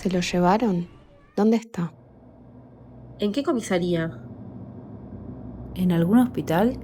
¿Se lo llevaron? ¿Dónde está? ¿En qué comisaría? ¿En algún hospital?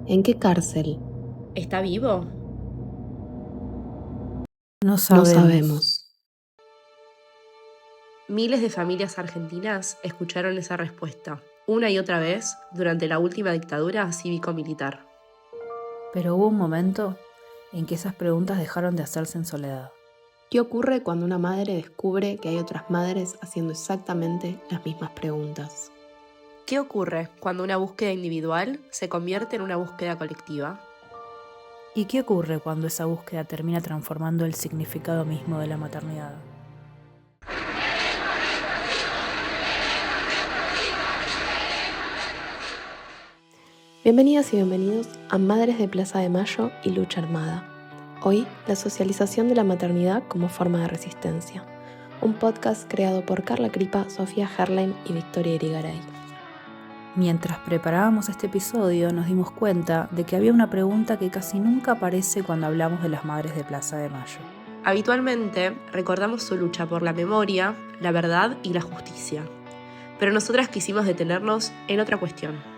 ¿En qué cárcel? ¿Está vivo? No No sabemos. sabemos. Miles de familias argentinas escucharon esa respuesta, una y otra vez, durante la última dictadura cívico-militar. Pero hubo un momento en que esas preguntas dejaron de hacerse en soledad. ¿Qué ocurre cuando una madre descubre que hay otras madres haciendo exactamente las mismas preguntas? ¿Qué ocurre cuando una búsqueda individual se convierte en una búsqueda colectiva? ¿Y qué ocurre cuando esa búsqueda termina transformando el significado mismo de la maternidad? Bienvenidas y bienvenidos a Madres de Plaza de Mayo y Lucha Armada. Hoy, la socialización de la maternidad como forma de resistencia. Un podcast creado por Carla Cripa, Sofía Herlein y Victoria Irigaray. Mientras preparábamos este episodio, nos dimos cuenta de que había una pregunta que casi nunca aparece cuando hablamos de las madres de Plaza de Mayo. Habitualmente recordamos su lucha por la memoria, la verdad y la justicia. Pero nosotras quisimos detenernos en otra cuestión.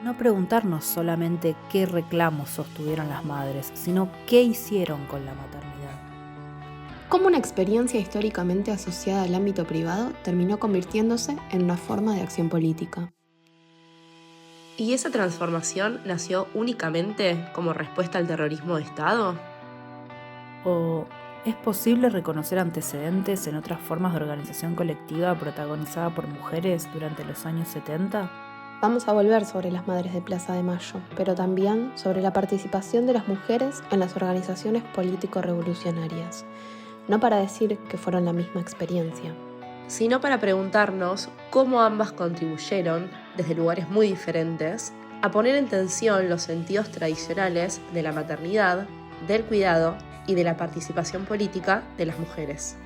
No preguntarnos solamente qué reclamos sostuvieron las madres, sino qué hicieron con la maternidad. Cómo una experiencia históricamente asociada al ámbito privado terminó convirtiéndose en una forma de acción política. ¿Y esa transformación nació únicamente como respuesta al terrorismo de Estado? ¿O es posible reconocer antecedentes en otras formas de organización colectiva protagonizada por mujeres durante los años 70? Vamos a volver sobre las madres de Plaza de Mayo, pero también sobre la participación de las mujeres en las organizaciones político-revolucionarias. No para decir que fueron la misma experiencia, sino para preguntarnos cómo ambas contribuyeron, desde lugares muy diferentes, a poner en tensión los sentidos tradicionales de la maternidad, del cuidado y de la participación política de las mujeres.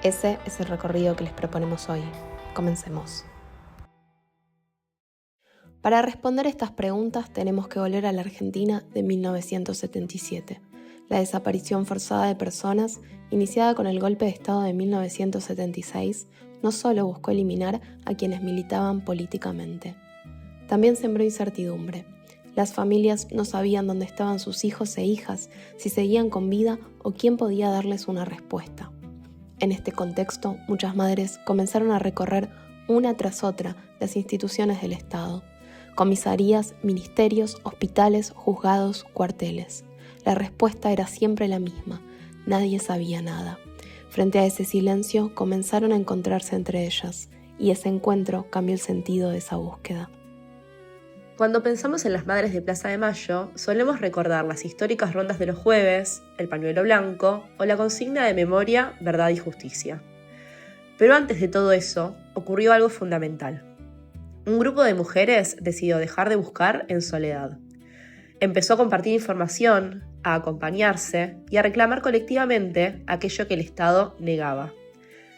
Ese es el recorrido que les proponemos hoy. Comencemos. Para responder estas preguntas tenemos que volver a la Argentina de 1977, la desaparición forzada de personas, iniciada con el golpe de Estado de 1976, no solo buscó eliminar a quienes militaban políticamente. También sembró incertidumbre. Las familias no sabían dónde estaban sus hijos e hijas, si seguían con vida o quién podía darles una respuesta. En este contexto, muchas madres comenzaron a recorrer una tras otra las instituciones del Estado. Comisarías, ministerios, hospitales, juzgados, cuarteles. La respuesta era siempre la misma: nadie sabía nada. Frente a ese silencio, comenzaron a encontrarse entre ellas, y ese encuentro cambió el sentido de esa búsqueda. Cuando pensamos en las madres de Plaza de Mayo, solemos recordar las históricas rondas de los jueves, el pañuelo blanco o la consigna de memoria, verdad y justicia. Pero antes de todo eso, ocurrió algo fundamental. Un grupo de mujeres decidió dejar de buscar en soledad. Empezó a compartir información, a acompañarse y a reclamar colectivamente aquello que el Estado negaba.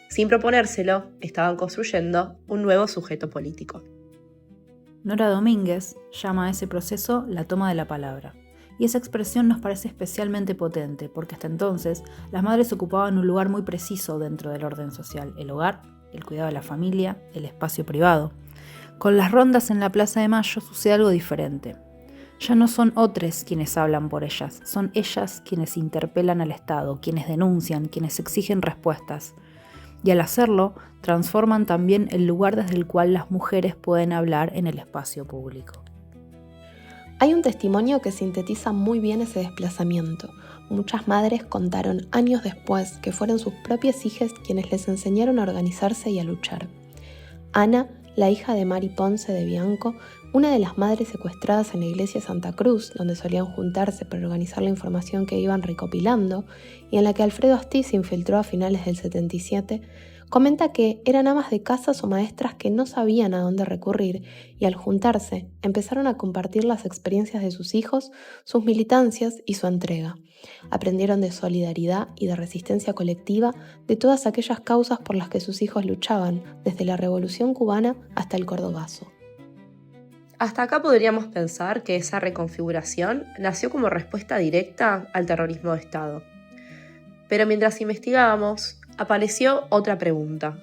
Sin proponérselo, estaban construyendo un nuevo sujeto político. Nora Domínguez llama a ese proceso la toma de la palabra. Y esa expresión nos parece especialmente potente, porque hasta entonces las madres ocupaban un lugar muy preciso dentro del orden social: el hogar, el cuidado de la familia, el espacio privado. Con las rondas en la Plaza de Mayo sucede algo diferente. Ya no son otros quienes hablan por ellas, son ellas quienes interpelan al Estado, quienes denuncian, quienes exigen respuestas. Y al hacerlo, transforman también el lugar desde el cual las mujeres pueden hablar en el espacio público. Hay un testimonio que sintetiza muy bien ese desplazamiento. Muchas madres contaron años después que fueron sus propias hijas quienes les enseñaron a organizarse y a luchar. Ana, la hija de Mari Ponce de Bianco, una de las madres secuestradas en la iglesia Santa Cruz, donde solían juntarse para organizar la información que iban recopilando, y en la que Alfredo Astiz se infiltró a finales del 77, comenta que eran amas de casas o maestras que no sabían a dónde recurrir y al juntarse empezaron a compartir las experiencias de sus hijos, sus militancias y su entrega. Aprendieron de solidaridad y de resistencia colectiva de todas aquellas causas por las que sus hijos luchaban, desde la Revolución Cubana hasta el Cordobazo. Hasta acá podríamos pensar que esa reconfiguración nació como respuesta directa al terrorismo de Estado. Pero mientras investigábamos, apareció otra pregunta.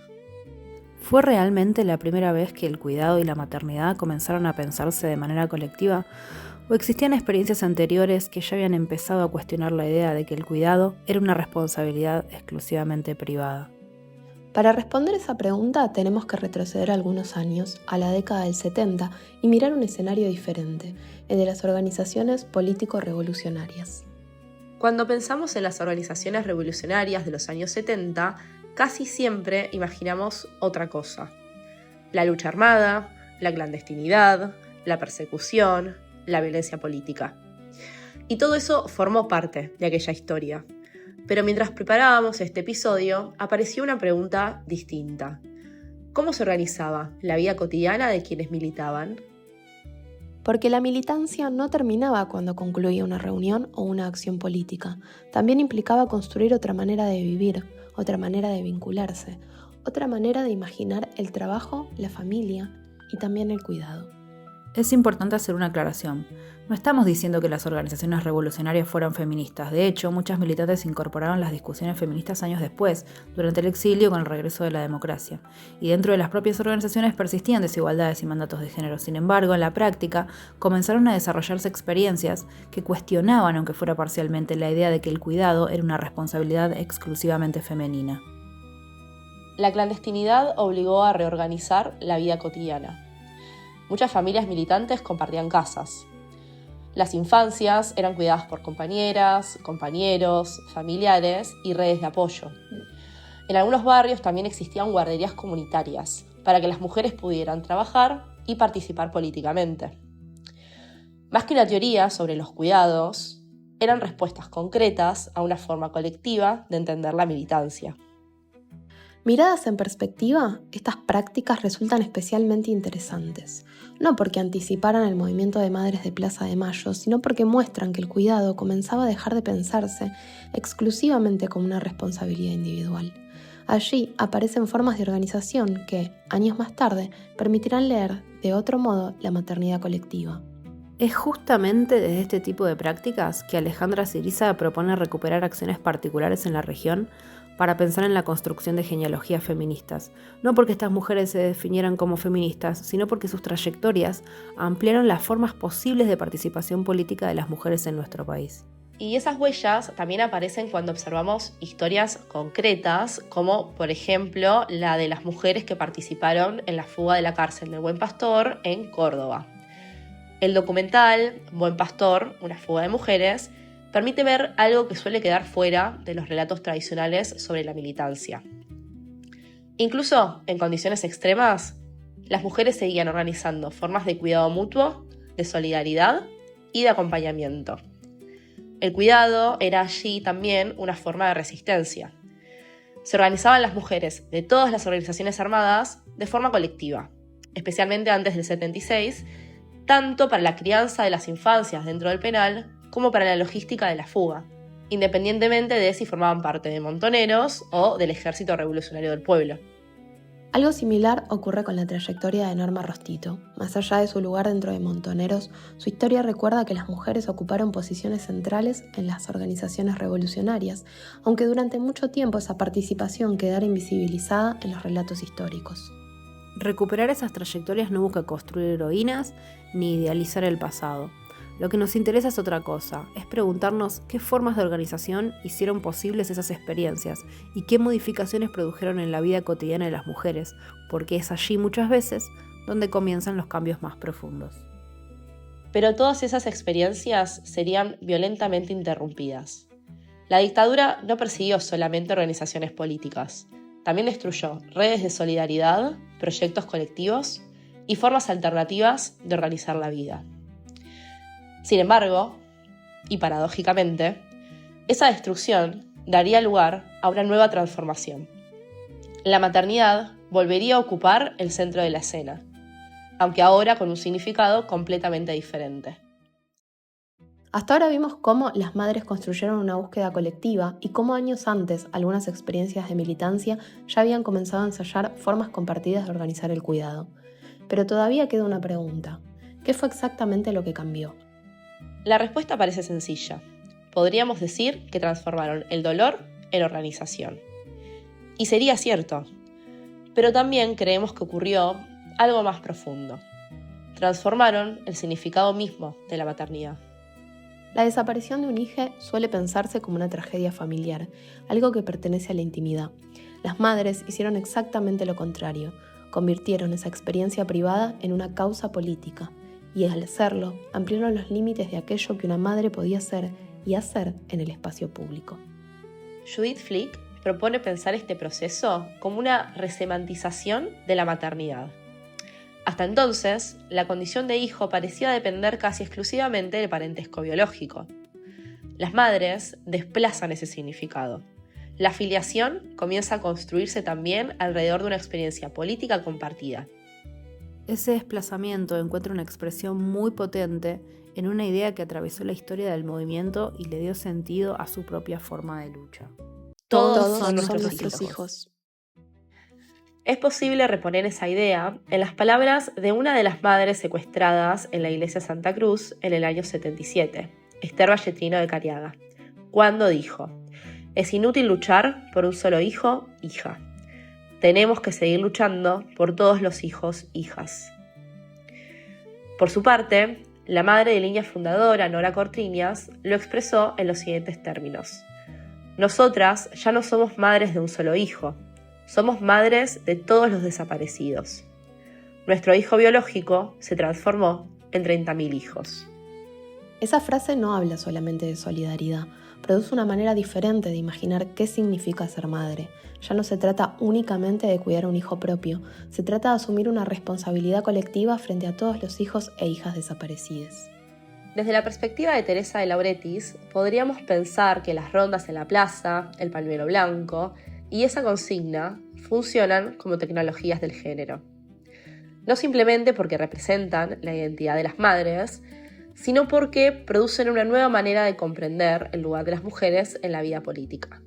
¿Fue realmente la primera vez que el cuidado y la maternidad comenzaron a pensarse de manera colectiva? ¿O existían experiencias anteriores que ya habían empezado a cuestionar la idea de que el cuidado era una responsabilidad exclusivamente privada? Para responder esa pregunta tenemos que retroceder algunos años, a la década del 70, y mirar un escenario diferente, el de las organizaciones político-revolucionarias. Cuando pensamos en las organizaciones revolucionarias de los años 70, casi siempre imaginamos otra cosa. La lucha armada, la clandestinidad, la persecución, la violencia política. Y todo eso formó parte de aquella historia. Pero mientras preparábamos este episodio, apareció una pregunta distinta. ¿Cómo se organizaba la vida cotidiana de quienes militaban? Porque la militancia no terminaba cuando concluía una reunión o una acción política. También implicaba construir otra manera de vivir, otra manera de vincularse, otra manera de imaginar el trabajo, la familia y también el cuidado. Es importante hacer una aclaración. No estamos diciendo que las organizaciones revolucionarias fueran feministas. De hecho, muchas militantes incorporaron las discusiones feministas años después, durante el exilio con el regreso de la democracia. Y dentro de las propias organizaciones persistían desigualdades y mandatos de género. Sin embargo, en la práctica, comenzaron a desarrollarse experiencias que cuestionaban, aunque fuera parcialmente, la idea de que el cuidado era una responsabilidad exclusivamente femenina. La clandestinidad obligó a reorganizar la vida cotidiana. Muchas familias militantes compartían casas. Las infancias eran cuidadas por compañeras, compañeros, familiares y redes de apoyo. En algunos barrios también existían guarderías comunitarias para que las mujeres pudieran trabajar y participar políticamente. Más que una teoría sobre los cuidados, eran respuestas concretas a una forma colectiva de entender la militancia. Miradas en perspectiva, estas prácticas resultan especialmente interesantes, no porque anticiparan el movimiento de madres de Plaza de Mayo, sino porque muestran que el cuidado comenzaba a dejar de pensarse exclusivamente como una responsabilidad individual. Allí aparecen formas de organización que, años más tarde, permitirán leer de otro modo la maternidad colectiva. Es justamente desde este tipo de prácticas que Alejandra Ciriza propone recuperar acciones particulares en la región para pensar en la construcción de genealogías feministas, no porque estas mujeres se definieran como feministas, sino porque sus trayectorias ampliaron las formas posibles de participación política de las mujeres en nuestro país. Y esas huellas también aparecen cuando observamos historias concretas, como por ejemplo la de las mujeres que participaron en la fuga de la cárcel del Buen Pastor en Córdoba. El documental Buen Pastor, una fuga de mujeres, permite ver algo que suele quedar fuera de los relatos tradicionales sobre la militancia. Incluso en condiciones extremas, las mujeres seguían organizando formas de cuidado mutuo, de solidaridad y de acompañamiento. El cuidado era allí también una forma de resistencia. Se organizaban las mujeres de todas las organizaciones armadas de forma colectiva, especialmente antes del 76, tanto para la crianza de las infancias dentro del penal como para la logística de la fuga, independientemente de si formaban parte de montoneros o del Ejército Revolucionario del Pueblo. Algo similar ocurre con la trayectoria de Norma Rostito. Más allá de su lugar dentro de Montoneros, su historia recuerda que las mujeres ocuparon posiciones centrales en las organizaciones revolucionarias, aunque durante mucho tiempo esa participación quedara invisibilizada en los relatos históricos. Recuperar esas trayectorias no busca construir heroínas ni idealizar el pasado. Lo que nos interesa es otra cosa, es preguntarnos qué formas de organización hicieron posibles esas experiencias y qué modificaciones produjeron en la vida cotidiana de las mujeres, porque es allí muchas veces donde comienzan los cambios más profundos. Pero todas esas experiencias serían violentamente interrumpidas. La dictadura no persiguió solamente organizaciones políticas, también destruyó redes de solidaridad, proyectos colectivos y formas alternativas de organizar la vida. Sin embargo, y paradójicamente, esa destrucción daría lugar a una nueva transformación. La maternidad volvería a ocupar el centro de la escena, aunque ahora con un significado completamente diferente. Hasta ahora vimos cómo las madres construyeron una búsqueda colectiva y cómo años antes algunas experiencias de militancia ya habían comenzado a ensayar formas compartidas de organizar el cuidado. Pero todavía queda una pregunta. ¿Qué fue exactamente lo que cambió? La respuesta parece sencilla. Podríamos decir que transformaron el dolor en organización. Y sería cierto, pero también creemos que ocurrió algo más profundo. Transformaron el significado mismo de la maternidad. La desaparición de un hijo suele pensarse como una tragedia familiar, algo que pertenece a la intimidad. Las madres hicieron exactamente lo contrario, convirtieron esa experiencia privada en una causa política, y al hacerlo, ampliaron los límites de aquello que una madre podía ser y hacer en el espacio público. Judith Flick propone pensar este proceso como una resemantización de la maternidad. Hasta entonces, la condición de hijo parecía depender casi exclusivamente del parentesco biológico. Las madres desplazan ese significado. La filiación comienza a construirse también alrededor de una experiencia política compartida. Ese desplazamiento encuentra una expresión muy potente en una idea que atravesó la historia del movimiento y le dio sentido a su propia forma de lucha. Todos son nuestros hijos. Es posible reponer esa idea en las palabras de una de las madres secuestradas en la iglesia Santa Cruz en el año 77, Esther Valletrino de Cariaga, cuando dijo: «Es inútil luchar por un solo hijo, hija. Tenemos que seguir luchando por todos los hijos, hijas». Por su parte, la madre de línea fundadora, Nora Cortriñas, lo expresó en los siguientes términos: «Nosotras ya no somos madres de un solo hijo. Somos madres de todos los desaparecidos. Nuestro hijo biológico se transformó en 30.000 hijos». Esa frase no habla solamente de solidaridad, produce una manera diferente de imaginar qué significa ser madre. Ya no se trata únicamente de cuidar a un hijo propio, se trata de asumir una responsabilidad colectiva frente a todos los hijos e hijas desaparecidas. Desde la perspectiva de Teresa de Lauretis, podríamos pensar que las rondas en la plaza, el pañuelo blanco y esa consigna funcionan como tecnologías del género. No simplemente porque representan la identidad de las madres, sino porque producen una nueva manera de comprender el lugar de las mujeres en la vida política.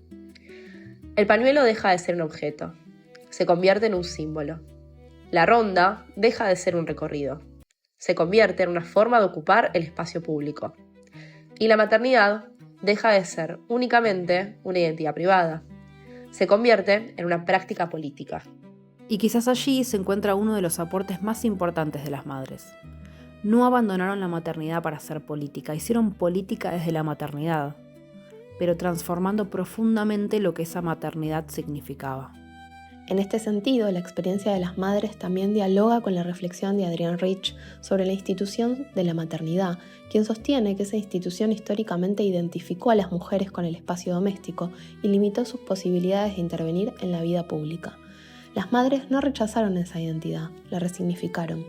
El pañuelo deja de ser un objeto, se convierte en un símbolo. La ronda deja de ser un recorrido, se convierte en una forma de ocupar el espacio público. Y la maternidad deja de ser únicamente una identidad privada, se convierte en una práctica política. Y quizás allí se encuentra uno de los aportes más importantes de las madres. No abandonaron la maternidad para hacer política, hicieron política desde la maternidad, pero transformando profundamente lo que esa maternidad significaba. En este sentido, la experiencia de las madres también dialoga con la reflexión de Adrienne Rich sobre la institución de la maternidad, quien sostiene que esa institución históricamente identificó a las mujeres con el espacio doméstico y limitó sus posibilidades de intervenir en la vida pública. Las madres no rechazaron esa identidad, la resignificaron.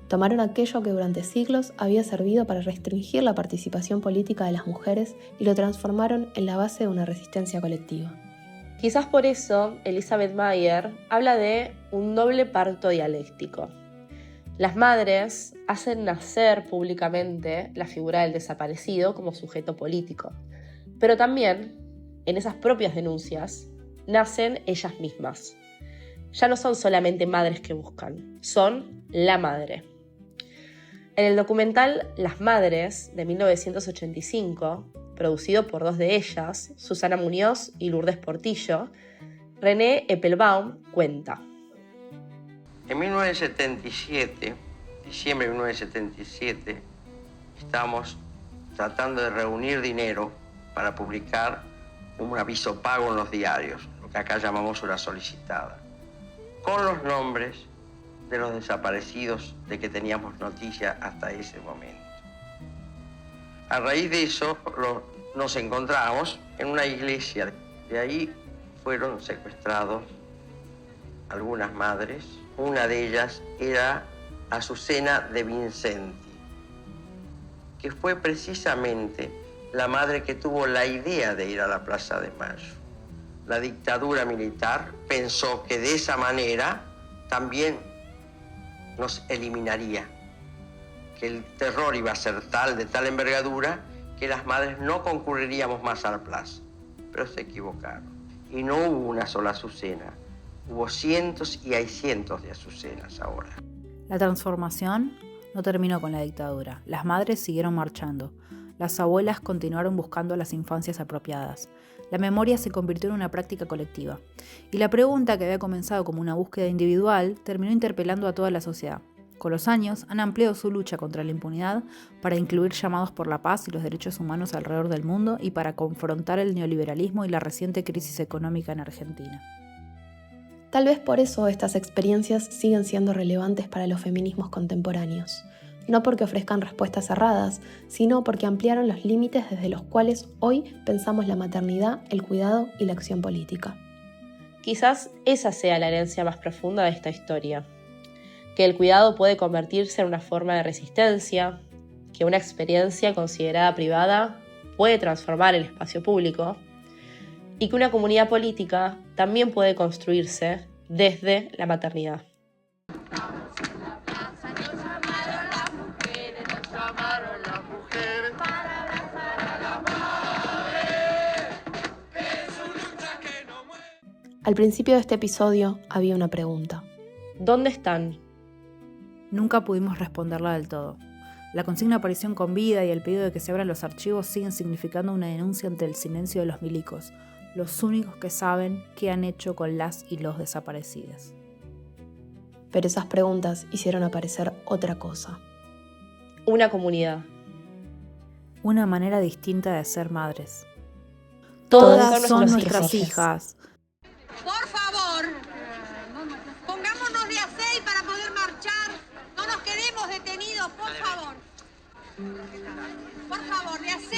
Tomaron aquello que durante siglos había servido para restringir la participación política de las mujeres y lo transformaron en la base de una resistencia colectiva. Quizás por eso Elizabeth Meyer habla de un doble parto dialéctico. Las madres hacen nacer públicamente la figura del desaparecido como sujeto político, pero también, en esas propias denuncias, nacen ellas mismas. Ya no son solamente madres que buscan, son la madre. En el documental Las Madres, de 1985, producido por dos de ellas, Susana Muñoz y Lourdes Portillo, René Eppelbaum cuenta: En 1977, diciembre de 1977, estábamos tratando de reunir dinero para publicar un aviso pago en los diarios, lo que acá llamamos una solicitada, con los nombres de los desaparecidos de que teníamos noticia hasta ese momento. A raíz de eso nos encontramos en una iglesia. De ahí fueron secuestrados algunas madres. Una de ellas era Azucena de Vincenti, que fue precisamente la madre que tuvo la idea de ir a la Plaza de Mayo. La dictadura militar pensó que de esa manera también nos eliminaría, que el terror iba a ser de tal envergadura, que las madres no concurriríamos más a la plaza. Pero se equivocaron. Y no hubo una sola Azucena, hubo cientos y hay cientos de Azucenas ahora. La transformación no terminó con la dictadura. Las madres siguieron marchando. las abuelas continuaron buscando las infancias apropiadas. La memoria se convirtió en una práctica colectiva. Y la pregunta, que había comenzado como una búsqueda individual, terminó interpelando a toda la sociedad. Con los años, han ampliado su lucha contra la impunidad para incluir llamados por la paz y los derechos humanos alrededor del mundo y para confrontar el neoliberalismo y la reciente crisis económica en Argentina. Tal vez por eso estas experiencias siguen siendo relevantes para los feminismos contemporáneos. No porque ofrezcan respuestas cerradas, sino porque ampliaron los límites desde los cuales hoy pensamos la maternidad, el cuidado y la acción política. Quizás esa sea la herencia más profunda de esta historia. Que el cuidado puede convertirse en una forma de resistencia, que una experiencia considerada privada puede transformar el espacio público y que una comunidad política también puede construirse desde la maternidad. Al principio de este episodio había una pregunta. ¿Dónde están? Nunca pudimos responderla del todo. La consigna aparición con vida y el pedido de que se abran los archivos siguen significando una denuncia ante el silencio de los milicos, los únicos que saben qué han hecho con las y los desaparecidos. Pero esas preguntas hicieron aparecer otra cosa. Una comunidad. Una manera distinta de ser madres. Todas son nuestras nuestras hijas. Por favor, pongámonos de a 6 para poder marchar. No nos quedemos detenidos, por favor. Por favor, de a 6.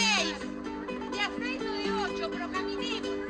De a 6 o de 8, pero caminemos.